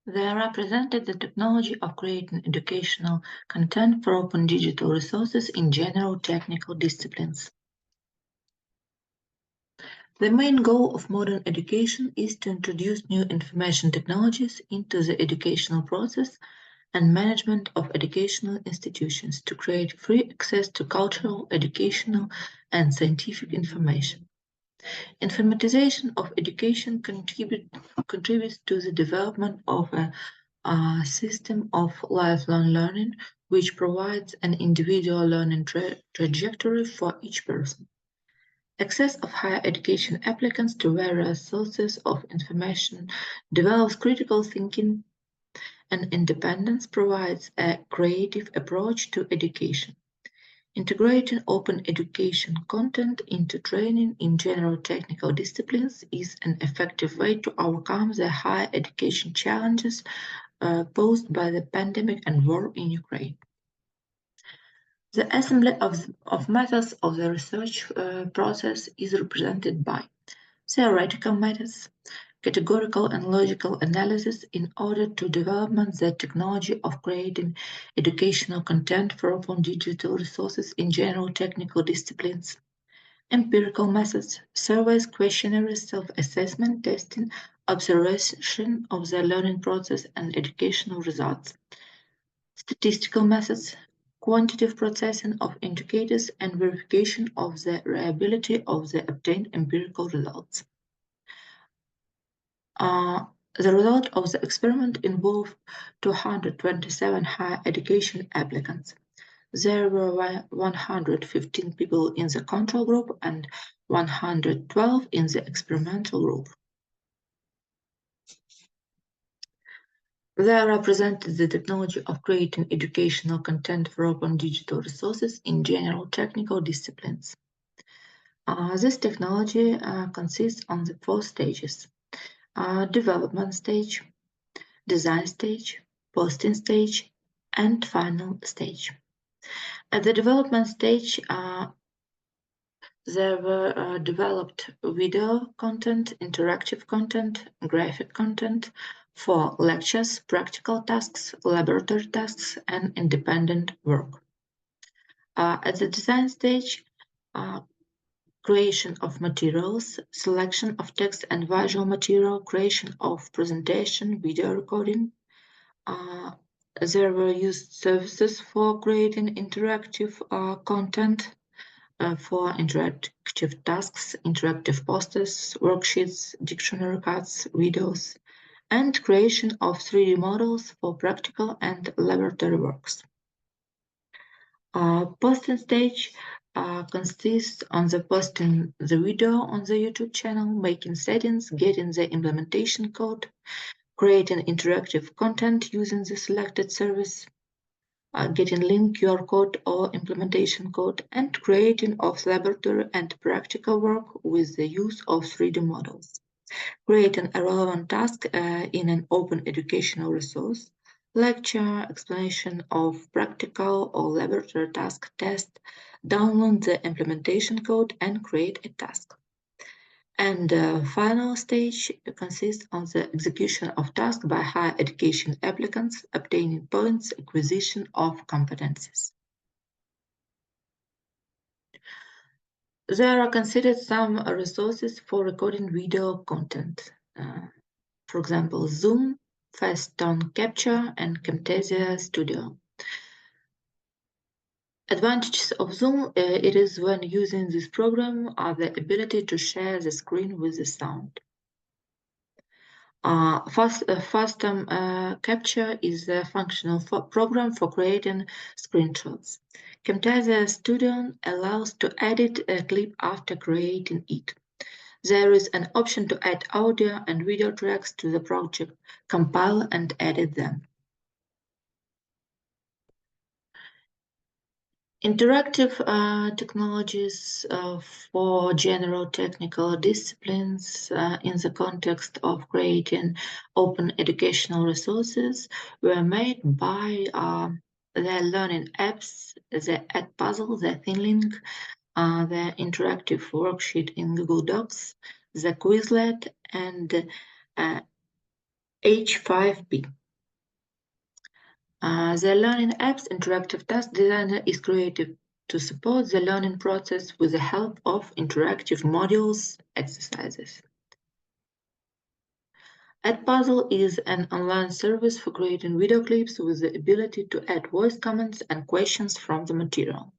They represented the technology of creating educational content for open digital resources in general technical disciplines. The main goal of modern education is to introduce new information technologies into the educational process and management of educational institutions to create free access to cultural, educational, and scientific information. Informatization of education contributes to the development of a system of lifelong learning, which provides an individual learning trajectory for each person. Access of higher education applicants to various sources of information develops critical thinking, and independence provides a creative approach to education. Integrating open education content into training in general technical disciplines is an effective way to overcome the higher education challenges posed by the pandemic and war in Ukraine. The assembly of methods of the research process is represented by theoretical methods, categorical and logical analysis in order to develop the technology of creating educational content for open digital resources in general technical disciplines, empirical methods, surveys, questionnaires, self-assessment, testing, observation of the learning process and educational results, statistical methods, quantitative processing of indicators and verification of the reliability of the obtained empirical results. The result of the experiment involved 227 higher education applicants. There were 115 people in the control group and 112 in the experimental group. They represented the technology of creating educational content for open digital resources in general technical disciplines. This technology consists of the 4 stages: development stage, design stage, posting stage, and final stage. At the development stage, there were developed video content, interactive content, graphic content for lectures, practical tasks, laboratory tasks, and independent work. At the design stage, creation of materials, selection of text and visual material, creation of presentation, video recording. There were used services for creating interactive content, for interactive tasks, interactive posters, worksheets, dictionary cards, videos, and creation of 3D models for practical and laboratory works. Posting stage consists on the posting the video on the YouTube channel, making settings, getting the implementation code, creating interactive content using the selected service, getting link QR code or implementation code, and creating of laboratory and practical work with the use of 3D models. Creating a relevant task in an open educational resource, lecture, explanation of practical or laboratory task, test, download the implementation code and create a task. And the final stage consists of the execution of tasks by higher education applicants, obtaining points, acquisition of competencies. There are considered some resources for recording video content. For example, Zoom, Fast Tone Capture, and Camtasia Studio. Advantages of Zoom, it is when using this program are the ability to share the screen with the sound. Fast Tone Capture is a functional program for creating screenshots. Camtasia Studio allows to edit a clip after creating it. There is an option to add audio and video tracks to the project, compile and edit them. Interactive technologies for general technical disciplines in the context of creating open educational resources were made by the learning apps, the Edpuzzle, the ThinLink, the interactive worksheet in Google Docs, the Quizlet, and H5P. The Learning App's interactive task designer is created to support the learning process with the help of interactive modules exercises. Edpuzzle is an online service for creating video clips with the ability to add voice comments and questions from the material.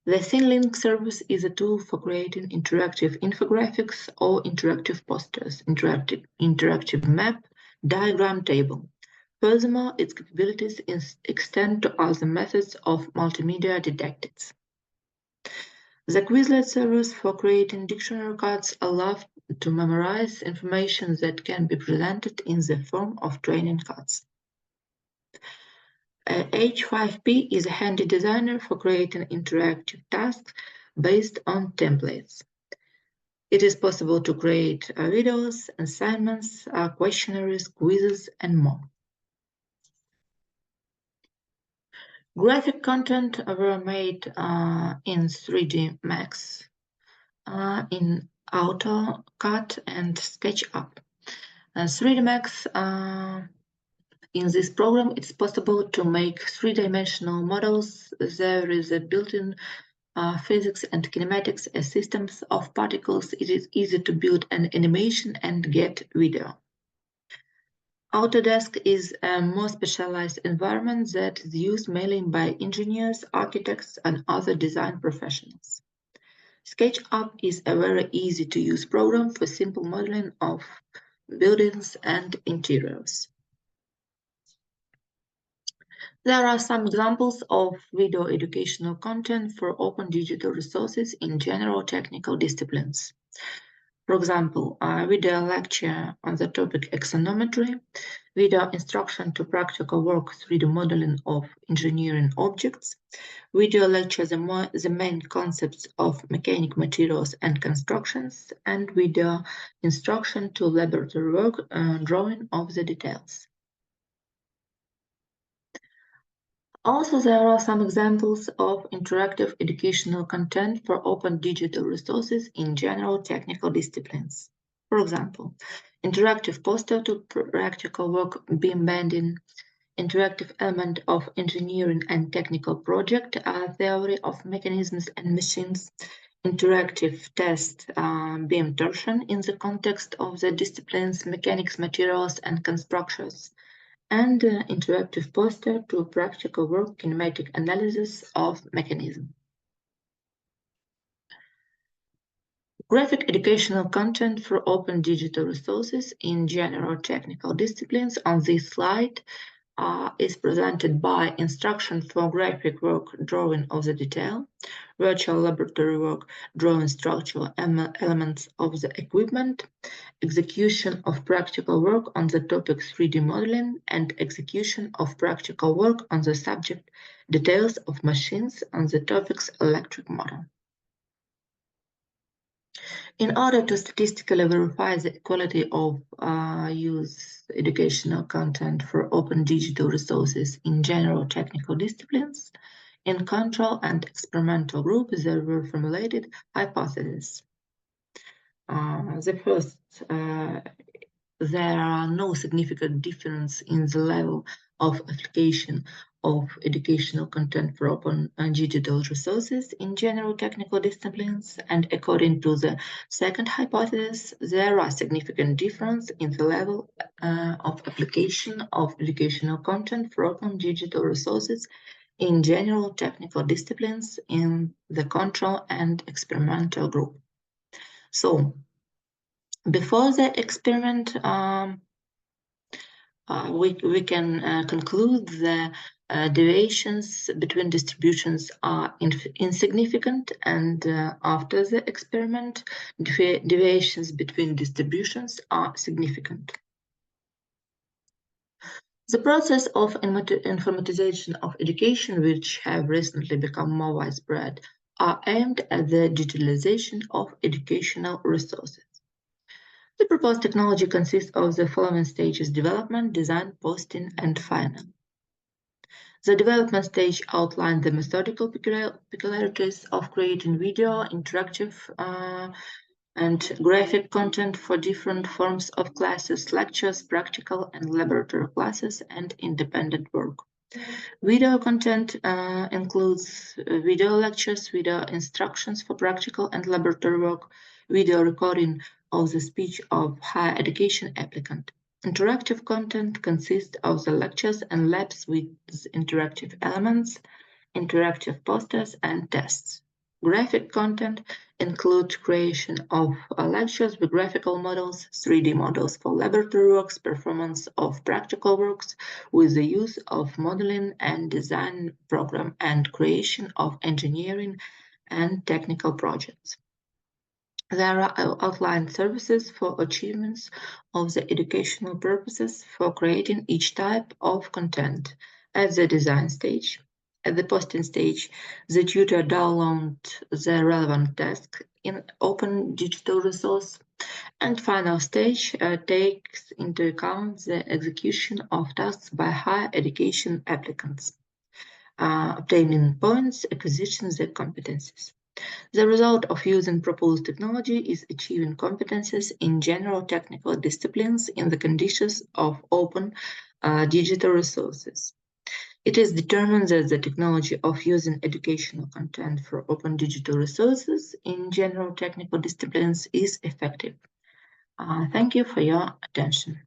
The ThinLink service is a tool for creating interactive infographics or interactive posters, interactive map, diagram table. Furthermore, its capabilities extend to other methods of multimedia didactics. The Quizlet service for creating dictionary cards allows to memorize information that can be presented in the form of training cards. H5P is a handy designer for creating interactive tasks based on templates. It is possible to create videos, assignments, questionnaires, quizzes, and more. Graphic content were made in 3D Max, in AutoCAD and SketchUp. 3D Max, in this program, it's possible to make three-dimensional models. There is a built-in physics and kinematics as systems of particles. It is easy to build an animation and get video. Autodesk is a more specialized environment that is used mainly by engineers, architects, and other design professionals. SketchUp is a very easy-to-use program for simple modeling of buildings and interiors. There are some examples of video educational content for open digital resources in general technical disciplines. For example, a video lecture on the topic axonometry, video instruction to practical work 3D modeling of engineering objects, video lecture the main concepts of mechanic materials and constructions, and video instruction to laboratory work drawing of the details. Also, there are some examples of interactive educational content for open digital resources in general technical disciplines. For example, interactive poster to practical work beam bending, interactive element of engineering and technical project, theory of mechanisms and machines, interactive test beam torsion in the context of the disciplines mechanics, materials, and constructions, and interactive poster to practical work kinematic analysis of mechanism. Graphic educational content for open digital resources in general technical disciplines on this slide is presented by instruction for graphic work drawing of the detail, virtual laboratory work drawing structural elements of the equipment, execution of practical work on the topic 3D modeling, and execution of practical work on the subject details of machines on the topics electric motor. In order to statistically verify the quality of use educational content for open digital resources in general technical disciplines, in control and experimental groups, there were formulated hypotheses. The first, there are no significant difference in the level of application of educational content for open digital resources in general technical disciplines, and according to the second hypothesis, there are significant difference in the level of application of educational content for open digital resources in general technical disciplines in the control and experimental group. So, before the experiment, we can conclude the deviations between distributions are insignificant, and after the experiment, deviations between distributions are significant. The process of informatization of education, which have recently become more widespread, are aimed at the digitalization of educational resources. The proposed technology consists of the following stages: development, design, posting, and final. The development stage outlines the methodical peculiarities of creating video, interactive and graphic content for different forms of classes, lectures, practical and laboratory classes, and independent work. Video content includes video lectures, video instructions for practical and laboratory work, video recording of the speech of higher education applicant. Interactive content consists of the lectures and labs with interactive elements, interactive posters, and tests. Graphic content includes creation of lectures with graphical models, 3D models for laboratory works, performance of practical works with the use of modeling and design program, and creation of engineering and technical projects. There are outlined services for achievements of the educational purposes for creating each type of content at the design stage. At the posting stage, the tutor downloads the relevant task in open digital resource, and final stage takes into account the execution of tasks by higher education applicants, obtaining points, acquisition the competencies. The result of using proposed technology is achieving competencies in general technical disciplines in the conditions of open digital resources. It is determined that the technology of using educational content for open digital resources in general technical disciplines is effective. Thank you for your attention.